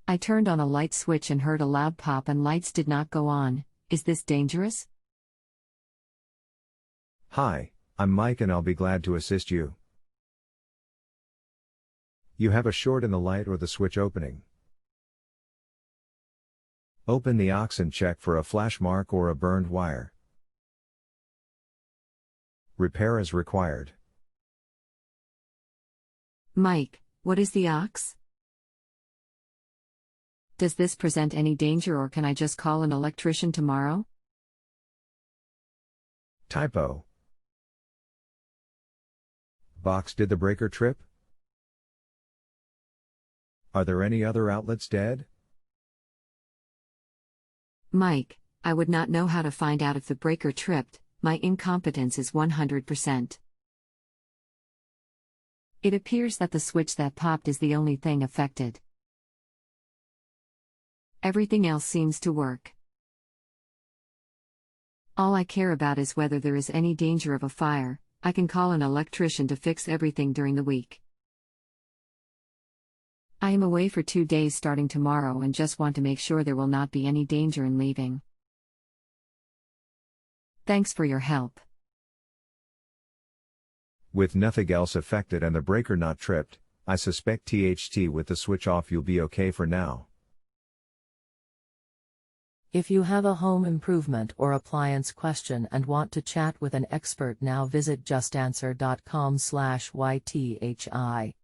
I turned on a light switch and heard a loud pop and lights did not go on. Is this dangerous? Hi, I'm Mike and I'll be glad to assist you. You have a short in the light or the switch opening. Open the aux and check for a flash mark or a burned wire. Repair as required. Mike, what is the aux? Does this present any danger or can I just call an electrician tomorrow? Typo. Box, did the breaker trip? Are there any other outlets dead? Mike, I would not know how to find out if the breaker tripped. My incompetence is 100%. It appears that the switch that popped is the only thing affected. Everything else seems to work. All I care about is whether there is any danger of a fire. I can call an electrician to fix everything during the week. I am away for 2 days starting tomorrow and just want to make sure there will not be any danger in leaving. Thanks for your help. With nothing else affected and the breaker not tripped, I suspect THT with the switch off you'll be okay for now. If you have a home improvement or appliance question and want to chat with an expert now, visit justanswer.com/ythi.